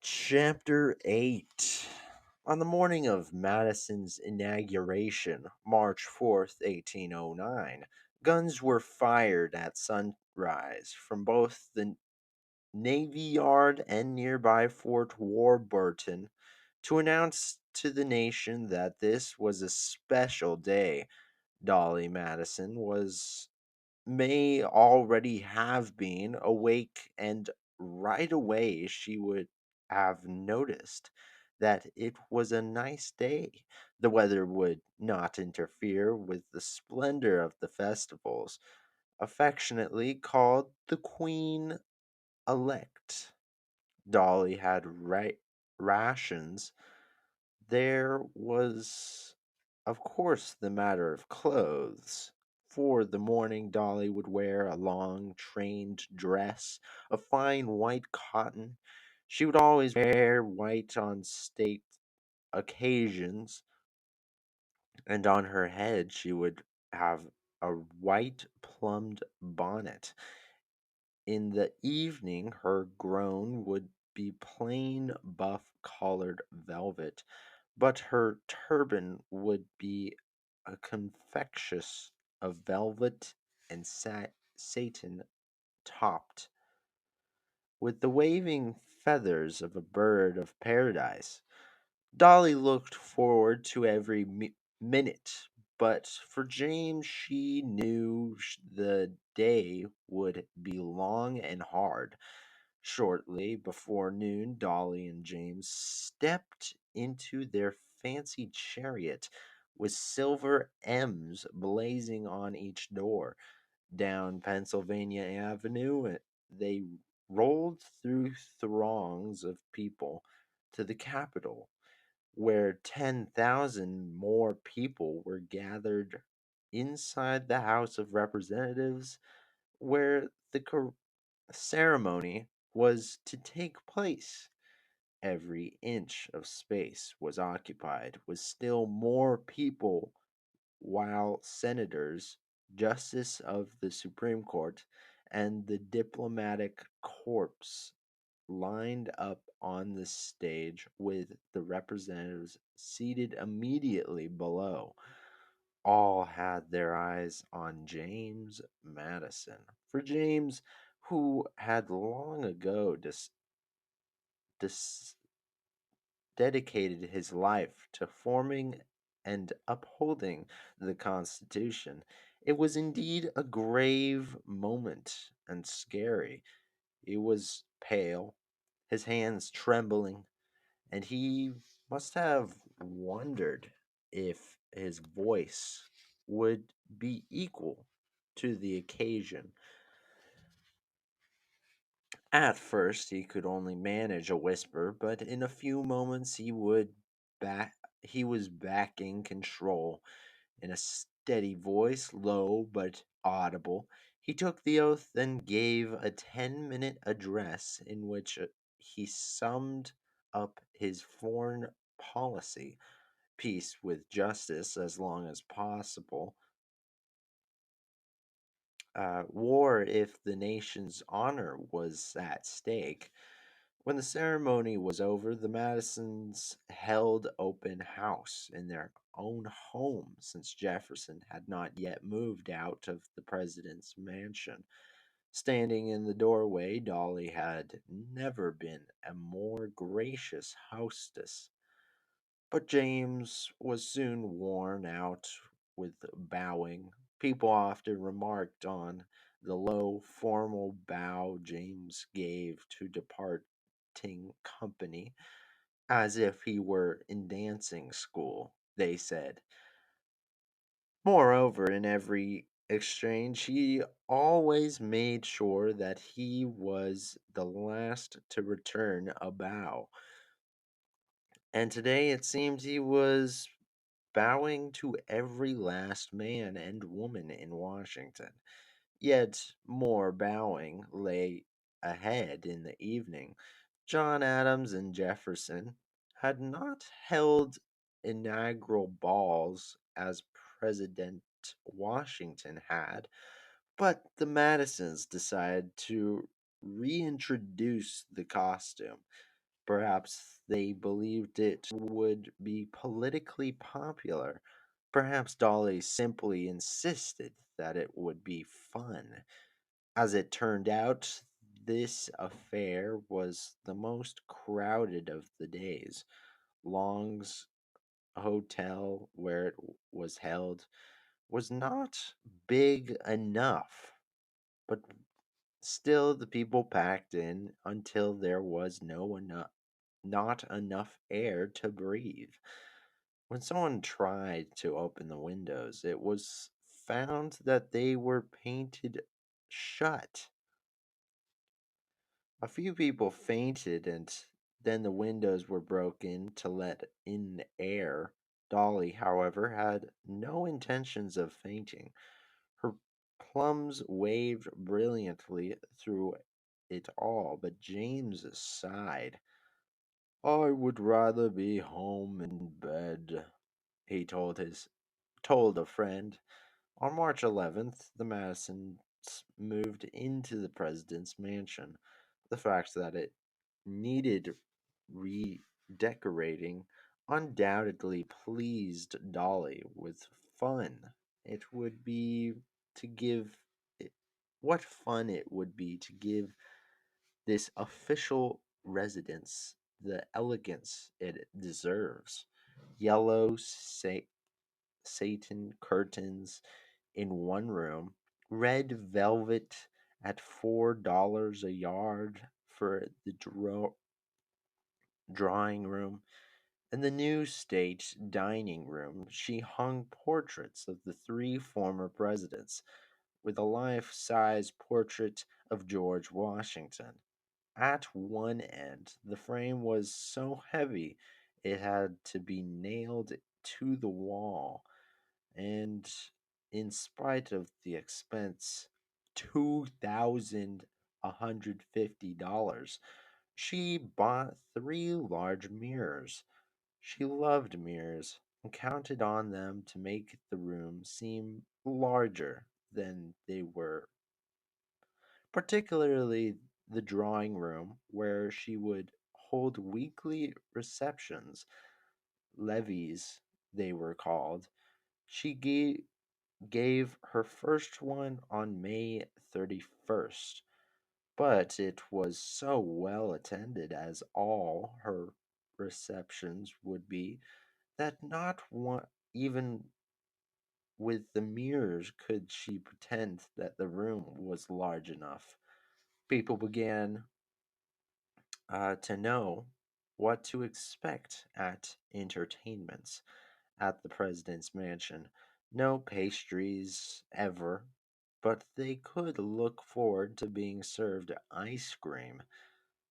Chapter 8. On the morning of Madison's inauguration, March 4th, 1809, guns were fired at sunrise from both the Navy Yard and nearby Fort Warburton to announce to the nation that this was a special day. Dolly Madison was may already have been awake, and right away she would have noticed that it was a nice day. The weather would not interfere with the splendor of the festivals, affectionately called the Queen Elect. Dolly had rations. There was, of course, the matter of clothes. For the morning, Dolly would wear a long, trained dress of fine white cotton. She would always wear white on state occasions, and on her head she would have a white plumed bonnet. In the evening, her gown would be plain buff colored velvet, but her turban would be a confectious of velvet and satin topped with the waving feathers of a bird of paradise. Dolly looked forward to every minute, but for James she knew the day would be long and hard. Shortly before noon, Dolly and James stepped into their fancy chariot with silver M's blazing on each door. Down Pennsylvania Avenue, they rolled through throngs of people to the Capitol, where 10,000 more people were gathered inside the House of Representatives, where the ceremony was to take place. Every inch of space was occupied with still more people, while senators, justice of the Supreme Court, and the diplomatic corps lined up on the stage with the representatives seated immediately below. All had their eyes on James Madison. For James, who had long ago dis- dedicated his life to forming and upholding the Constitution, it was indeed a grave moment and scary. He was pale, his hands trembling, and he must have wondered if his voice would be equal to the occasion. At first he could only manage a whisper, but in a few moments back he was back in control. In a steady voice, low but audible, he took the oath and gave a 10-minute address in which he summed up his foreign policy: peace with justice as long as possible, war if the nation's honor was at stake. When the ceremony was over, the Madisons held open house in their own home, since Jefferson had not yet moved out of the president's mansion. Standing in the doorway, Dolly had never been a more gracious hostess. But James was soon worn out with bowing. People often remarked on the low, formal bow James gave to departing company, as if he were in dancing school, they said. Moreover, in every exchange, he always made sure that he was the last to return a bow. And today it seemed he was bowing to every last man and woman in Washington. Yet more bowing lay ahead in the evening. John Adams and Jefferson had not held inaugural balls as President Washington had, but the Madisons decided to reintroduce the costume. Perhaps they believed it would be politically popular. Perhaps Dolly simply insisted that it would be fun. As it turned out, this affair was the most crowded of the days. Long's hotel, where it was held, was not big enough, but still the people packed in until there was not enough air to breathe. When someone tried to open the windows, it was found that they were painted shut. A few people fainted, and then the windows were broken to let in air. Dolly, however, had no intentions of fainting. Her plums waved brilliantly through it all, but James sighed. I would rather be home in bed, he told a friend. On March 11th, the Madisons moved into the president's mansion. The fact that it needed redecorating undoubtedly pleased Dolly. With fun it would be to give it, what fun it would be to give this official residence the elegance it deserves. Yellow satin curtains in one room, red velvet at $4 a yard for the drawing room. In the new state dining room, she hung portraits of the three former presidents, with a life size portrait of George Washington. At one end, the frame was so heavy it had to be nailed to the wall, and in spite of the expense, $2,150, she bought three large mirrors. She loved mirrors and counted on them to make the room seem larger than they were, particularly the drawing room where she would hold weekly receptions, levees they were called. She gave her first one on May 31st, but it was so well attended, as all her receptions would be, that not one, even with the mirrors, could she pretend that the room was large enough. People began to know what to expect at entertainments at the president's mansion. No pastries ever, but they could look forward to being served ice cream,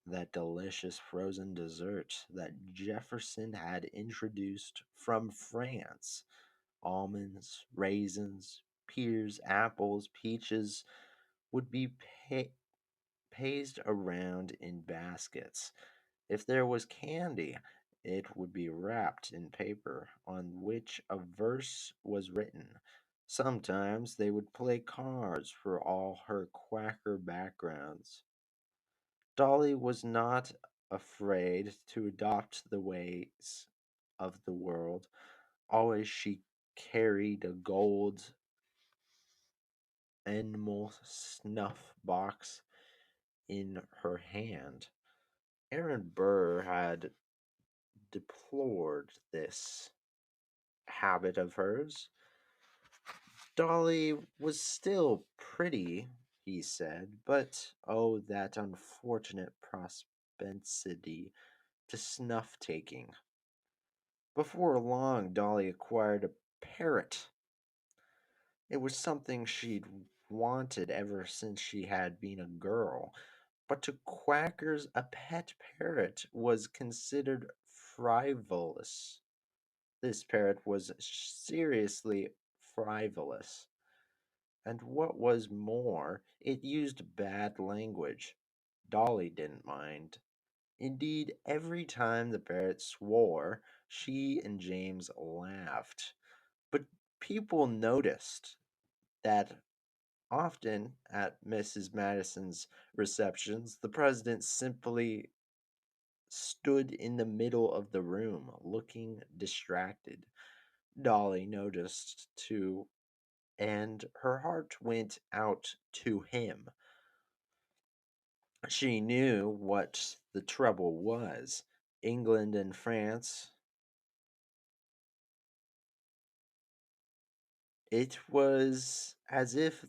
that delicious frozen dessert that Jefferson had introduced from France. Almonds, raisins, pears, apples, peaches would be passed around in baskets. If there was candy, it would be wrapped in paper on which a verse was written. Sometimes they would play cards for all her quacker backgrounds. Dolly was not afraid to adopt the ways of the world. Always she carried a gold enamel snuff box in her hand. Aaron Burr had deplored this habit of hers. Dolly was still pretty, he said, but oh, that unfortunate propensity to snuff taking. Before long, Dolly acquired a parrot. It was something she'd wanted ever since she had been a girl, but to quackers, a pet parrot was considered frivolous. This parrot was seriously frivolous, and what was more, it used bad language. Dolly didn't mind. Indeed, every time the parrot swore, she and James laughed. But people noticed that often at Mrs. Madison's receptions, the president simply stood in the middle of the room, looking distracted. Dolly noticed too, and her heart went out to him. She knew what the trouble was. England and France, it was as if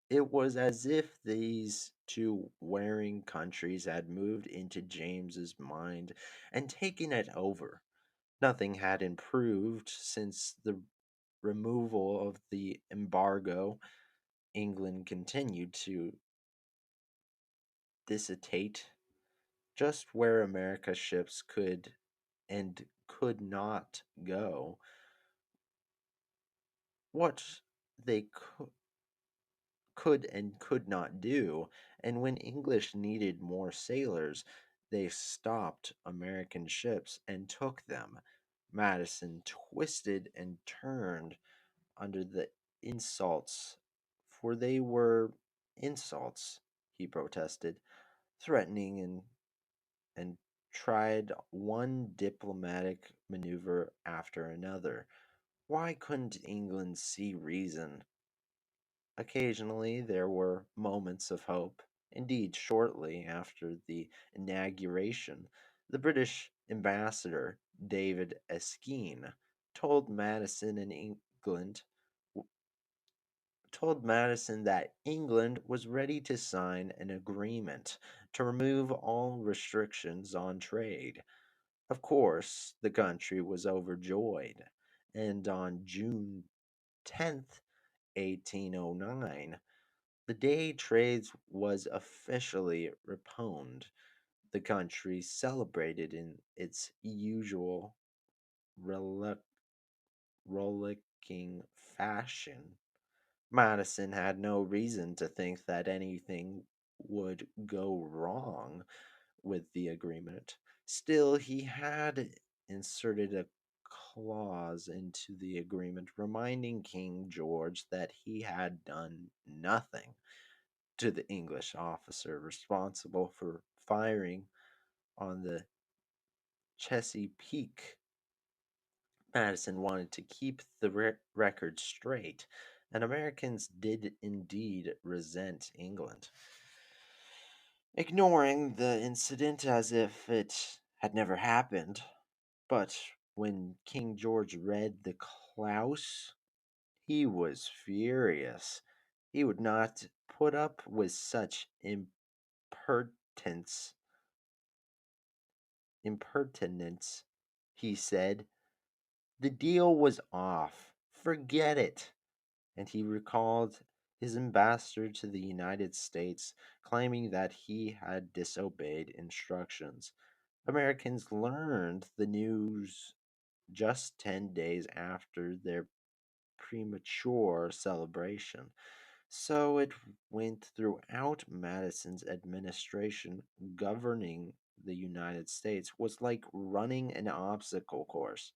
it was as if these two warring countries had moved into James's mind and taken it over. Nothing had improved since the removal of the embargo. England continued to dissipate just where America's ships could not go. What they could and could not do, and when English needed more sailors, they stopped American ships and took them. Madison twisted and turned under the insults, for they were insults, he protested, threatening and tried one diplomatic maneuver after another. Why couldn't England see reason? Occasionally, there were moments of hope. Indeed, shortly after the inauguration, the British ambassador, David Erskine, told Madison in England told Madison that England was ready to sign an agreement to remove all restrictions on trade. Of course, the country was overjoyed, and on June 10th, 1809, the day trade was officially reponed. The country celebrated in its usual relic- rollicking fashion. Madison had no reason to think that anything would go wrong with the agreement. Still, he had inserted a clause into the agreement reminding King George that he had done nothing to the English officer responsible for firing on the Chesapeake. Madison wanted to keep the record straight, and Americans did indeed resent England. Ignoring the incident as if it had never happened, but when King George read the clause, he was furious. He would not put up with such impertinence. Impertinence, he said. The deal was off. Forget it. And he recalled his ambassador to the United States, claiming that he had disobeyed instructions. Americans learned the news just 10 days after their premature celebration. So it went throughout Madison's administration. Governing the United States was like running an obstacle course,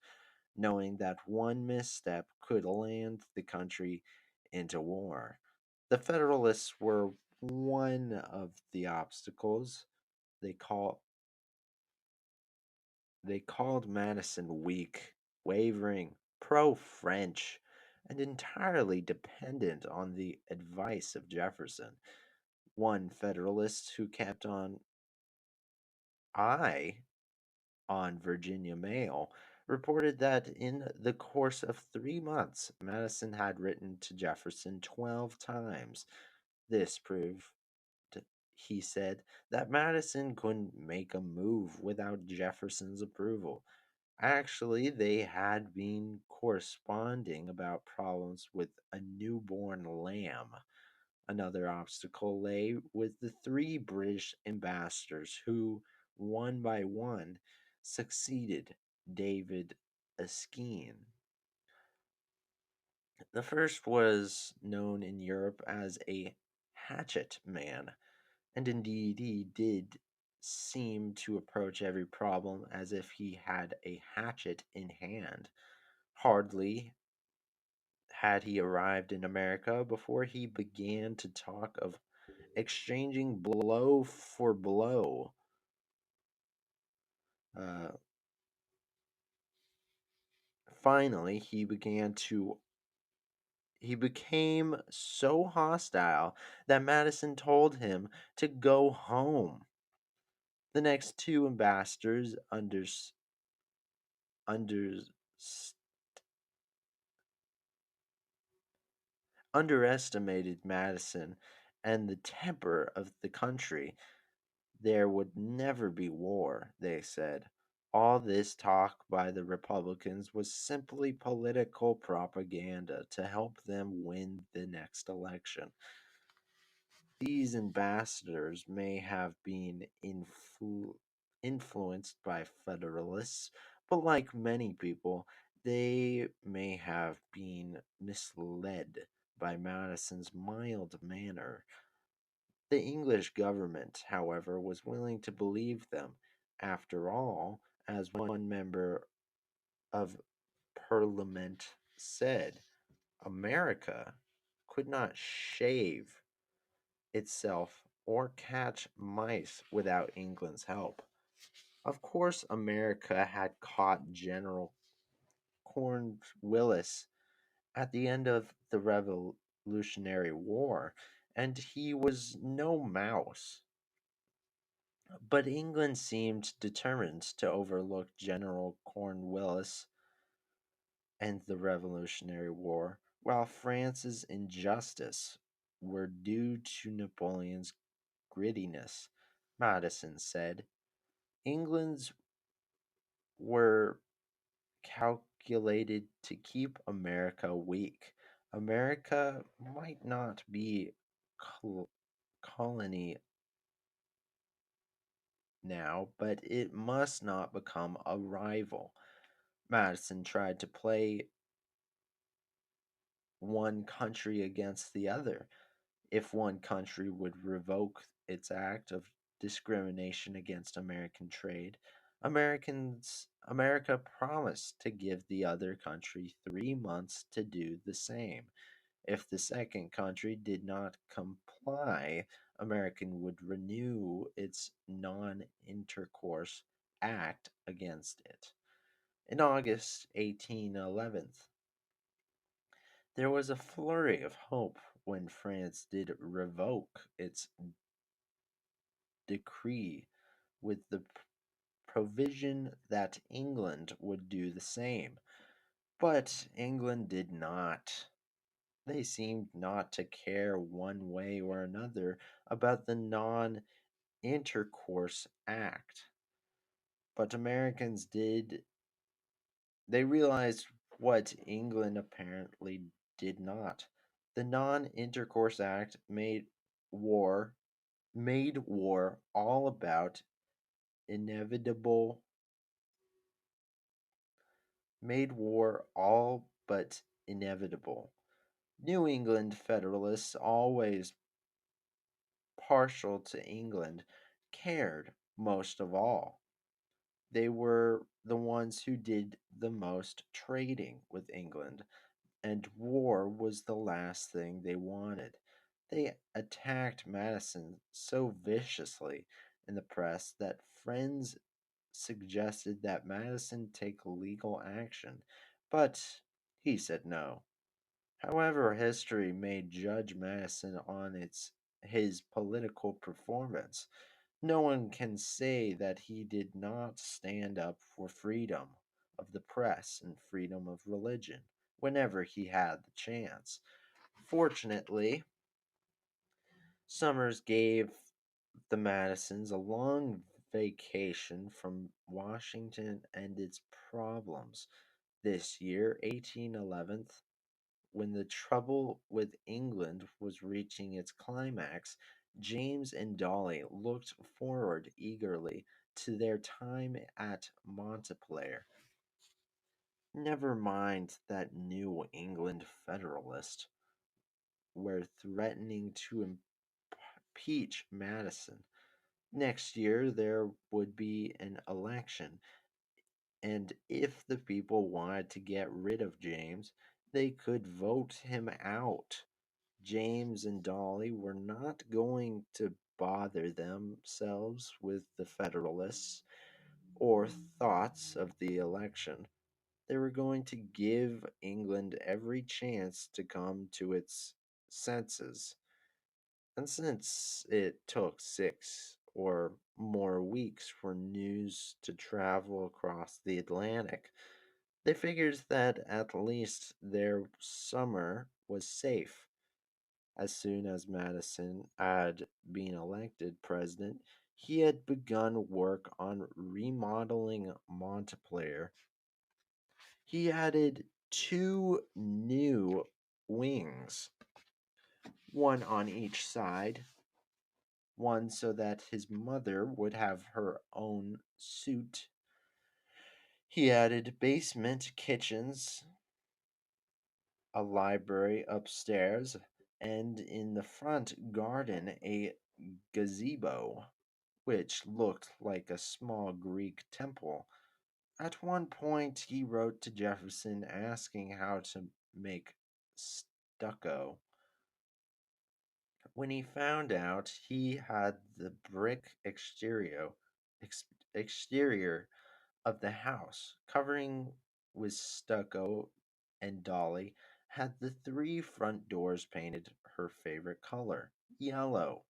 knowing that one misstep could land the country into war. The Federalists were one of the obstacles. They call they called Madison weak, wavering, pro-French, and entirely dependent on the advice of Jefferson. One Federalist who kept an eye on Virginia mail reported that in the course of 3 months, Madison had written to Jefferson 12 times. This proved, he said, that Madison couldn't make a move without Jefferson's approval. Actually, they had been corresponding about problems with a newborn lamb. Another obstacle lay with the three British ambassadors who, one by one, succeeded David Erskine. The first was known in Europe as a hatchet man, and indeed he did seem to approach every problem as if he had a hatchet in hand. Hardly had he arrived in America before he began to talk of exchanging blow for blow. Finally, he became so hostile that Madison told him to go home. The next two ambassadors under, underestimated Madison and the temper of the country. There would never be war, they said. All this talk by the Republicans was simply political propaganda to help them win the next election. These ambassadors may have been influenced by Federalists, but like many people, they may have been misled by Madison's mild manner. The English government, however, was willing to believe them. After all, as one member of Parliament said, America could not shave itself or catch mice without England's help. Of course, America had caught General Cornwallis at the end of the Revolutionary War, and he was no mouse. But England seemed determined to overlook General Cornwallis and the Revolutionary War, while France's injustice were due to Napoleon's grittiness. Madison said, England's were calculated to keep America weak. America might not be col- colony now, but it must not become a rival. Madison tried to play one country against the other. If one country would revoke its act of discrimination against American trade, America promised to give the other country 3 months to do the same. If the second country did not comply, American would renew its non-intercourse act against it. In August 1811, there was a flurry of hope when France did revoke its decree with the provision that England would do the same. But England did not. They seemed not to care one way or another about the Non Intercourse Act. But Americans did. They realized what England apparently did not. The Non Intercourse Act war made war all about inevitable made war all but inevitable. New England Federalists, always partial to England, cared most of all. They were the ones who did the most trading with England, and war was the last thing they wanted. They attacked Madison so viciously in the press that friends suggested that Madison take legal action, but he said no. However, history may judge Madison on his political performance. No one can say that he did not stand up for freedom of the press and freedom of religion whenever he had the chance. Fortunately, Summers gave the Madisons a long vacation from Washington and its problems. This year, 1811, when the trouble with England was reaching its climax, James and Dolly looked forward eagerly to their time at Montpelier. Never mind that New England Federalists were threatening to impeach Madison. Next year, there would be an election, and if the people wanted to get rid of James, they could vote him out. James and Dolly were not going to bother themselves with the Federalists or thoughts of the election. They were going to give England every chance to come to its senses. And since it took 6 or more weeks for news to travel across the Atlantic, they figured that at least their summer was safe. As soon as Madison had been elected president, he had begun work on remodeling Montpelier. He added two new wings, one on each side, one so that his mother would have her own suite. He added basement kitchens, a library upstairs, and in the front garden a gazebo, which looked like a small Greek temple. At one point, he wrote to Jefferson asking how to make stucco. When he found out he had the brick ex- exterior of the house covering with stucco, and Dolly had the three front doors painted her favorite color, yellow.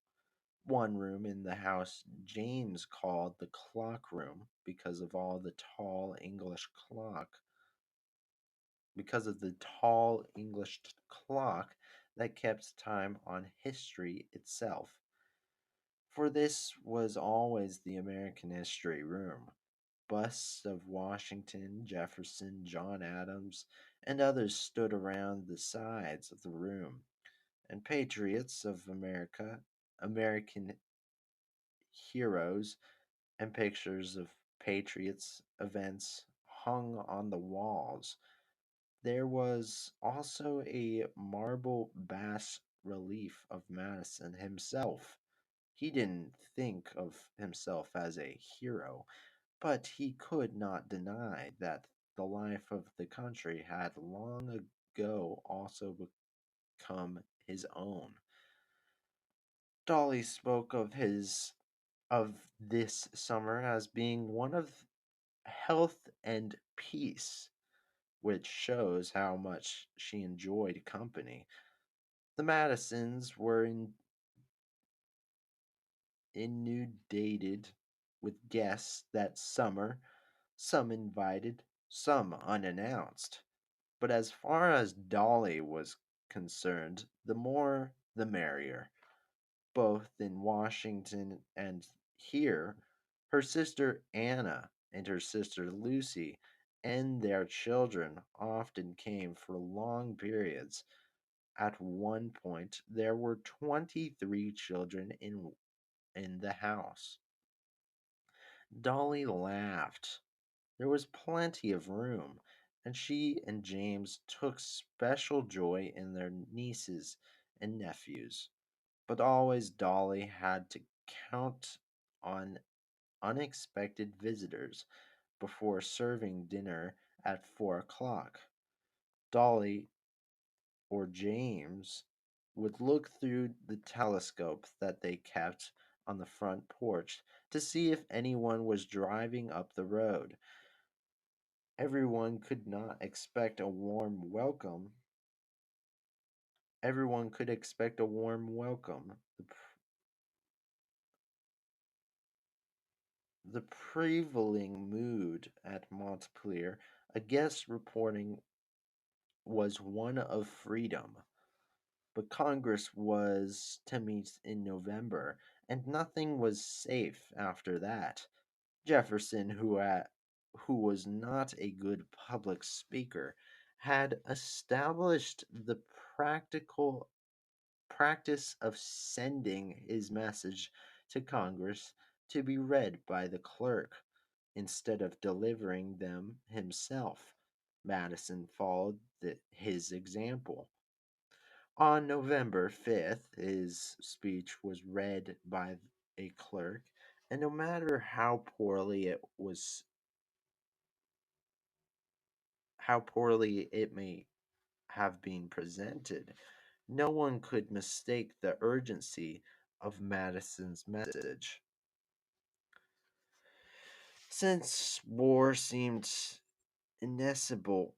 One room in the house James called the clock room because of the tall English clock that kept time on history itself. For this was always the American history room. Busts of Washington, Jefferson, John Adams, and others stood around the sides of the room, and patriots of America, American heroes, and pictures of patriots' events hung on the walls. There was also a marble bas relief of Madison himself. He didn't think of himself as a hero, but he could not deny that the life of the country had long ago also become his own. Dolly spoke of this summer as being one of health and peace, which shows how much she enjoyed company. The Madisons were inundated with guests that summer, some invited, some unannounced. But as far as Dolly was concerned, the more the merrier. Both in Washington and here, her sister Anna and her sister Lucy and their children often came for long periods. At one point, there were 23 children in the house. Dolly laughed. There was plenty of room, and she and James took special joy in their nieces and nephews. But always Dolly had to count on unexpected visitors before serving dinner at 4 o'clock. Dolly or James would look through the telescope that they kept on the front porch to see if anyone was driving up the road. Everyone could not expect a warm welcome. Everyone could expect a warm welcome. The prevailing mood at Montpelier, a guest reporting, was one of freedom. But Congress was to meet in November, and nothing was safe after that. Jefferson, who was not a good public speaker, had established the practical practice of sending his message to Congress to be read by the clerk instead of delivering them himself. Madison followed his example. On November 5th, his speech was read by a clerk, and no matter how poorly it may have been presented, no one could mistake the urgency of Madison's message. Since war seemed inescapable,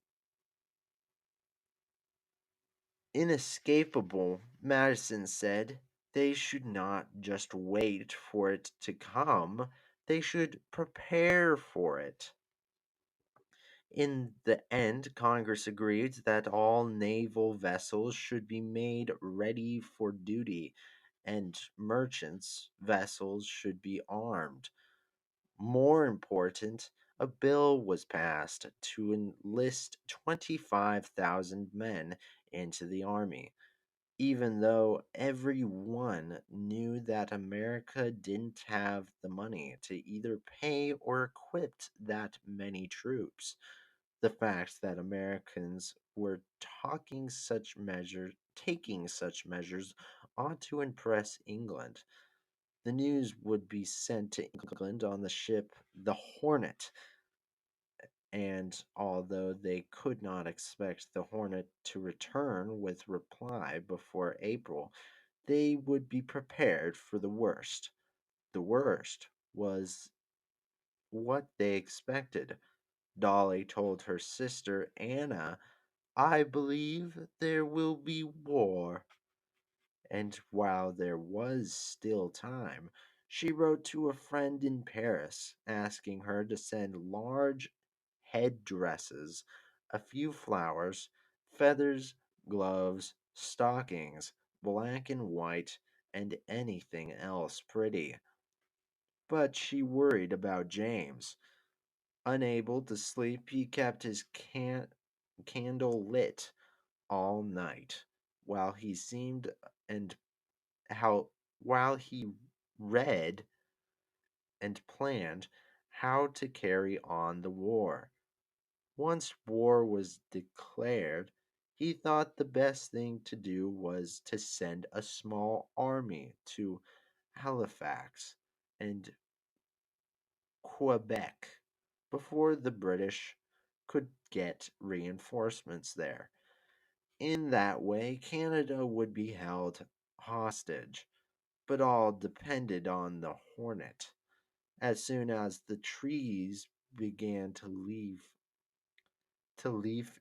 inescapable, Madison said. They should not just wait for it to come, they should prepare for it. In the end, Congress agreed that all naval vessels should be made ready for duty and merchants' vessels should be armed. More important, a bill was passed to enlist 25,000 men into the army, even though everyone knew that America didn't have the money to either pay or equip that many troops. The fact that Americans were taking such measures ought to impress England. The news would be sent to England on the ship the Hornet, and although they could not expect the Hornet to return with reply before April, they would be prepared for the worst. The worst was what they expected. Dolly told her sister Anna, "I believe there will be war." And while there was still time, she wrote to a friend in Paris asking her to send large head dresses, a few flowers, feathers, gloves, stockings, black and white, and anything else pretty. But she worried about James. Unable to sleep, he kept his candle lit all night while he seemed and how while he read and planned how to carry on the war. Once war was declared, he thought the best thing to do was to send a small army to Halifax and Quebec before the British could get reinforcements there. In that way, Canada would be held hostage, but all depended on the Hornet. As soon as the trees began to leaf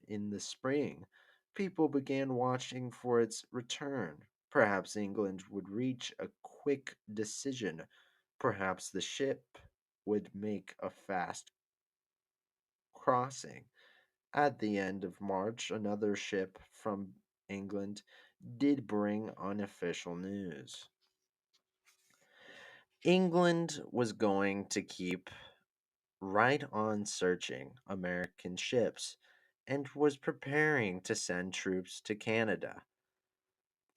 in the spring, people began watching for its return. Perhaps England would reach a quick decision. Perhaps the ship would make a fast crossing. At the end of March, another ship from England did bring unofficial news. England was going to keep right on searching American ships and was preparing to send troops to Canada.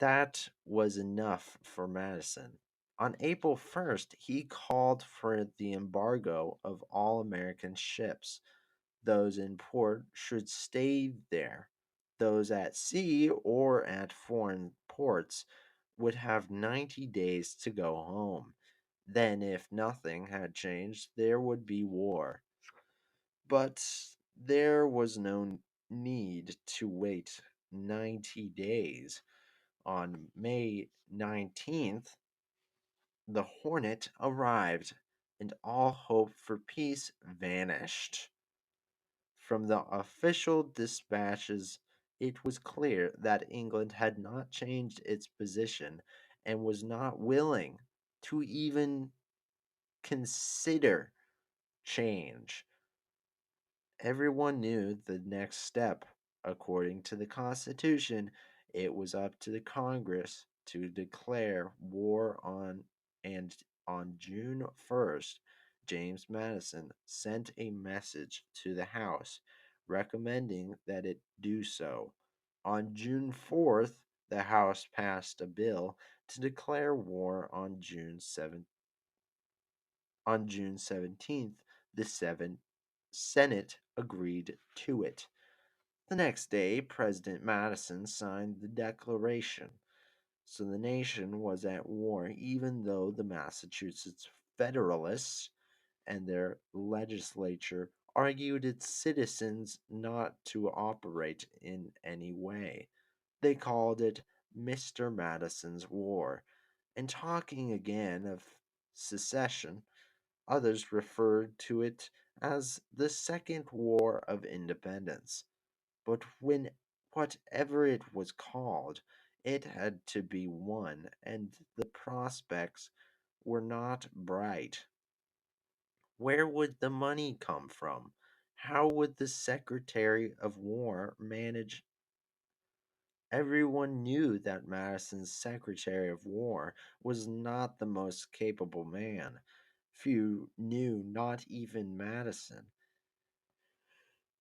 That was enough for Madison. On April 1st, he called for the embargo of all American ships. Those in port should stay there. Those at sea or at foreign ports would have 90 days to go home. Then, if nothing had changed, there would be war. But there was no need to wait 90 days. On May 19th, the Hornet arrived, and all hope for peace vanished. From the official dispatches, it was clear that England had not changed its position and was not willing to even consider change. Everyone knew the next step. According to the Constitution, it was up to the Congress to declare war on, and on June 1st, James Madison sent a message to the House recommending that it do so. On June 4th, the House passed a bill to declare war on June 17th. The Senate agreed to it. The next day, President Madison signed the Declaration. So the nation was at war, even though the Massachusetts Federalists and their legislature argued its citizens not to operate in any way. They called it Mr. Madison's War. And talking again of secession, others referred to it as the Second War of Independence. But when whatever it was called, it had to be won, and the prospects were not bright. Where would the money come from? How would the Secretary of War manage? Everyone knew that Madison's Secretary of War was not the most capable man. Few knew, not even Madison,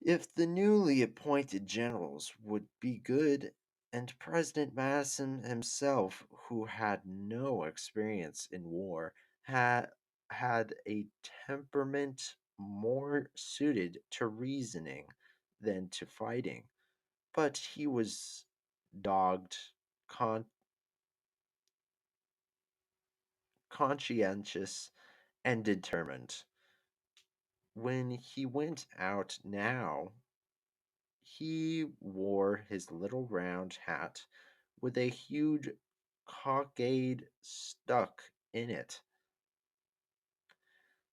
if the newly appointed generals would be good, and President Madison himself, who had no experience in war, had a temperament more suited to reasoning than to fighting. But he was dogged, con- conscientious, and determined. When he went out now, he wore his little round hat with a huge cockade stuck in it,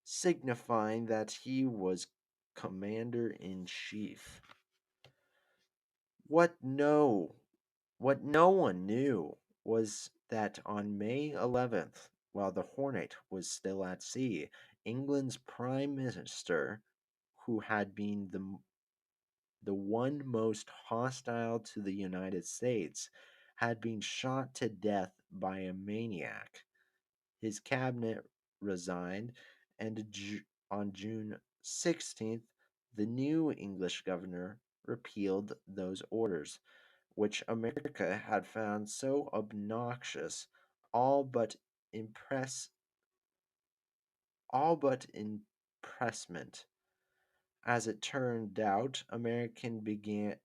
signifying that he was commander in chief. What no what no one knew was that on May 11th, while the Hornet was still at sea, England's prime minister, who had been the one most hostile to the United States, had been shot to death by a maniac. His cabinet resigned, and on June 16th, the new English governor repealed those orders, which America had found so obnoxious, all but impress all but impressment. As it turned out, America began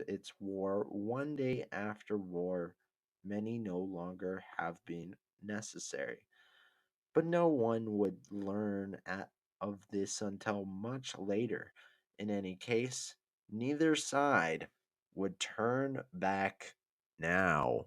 its war one day after war many no longer have been necessary. But no one would learn of this until much later. In any case, neither side would turn back now.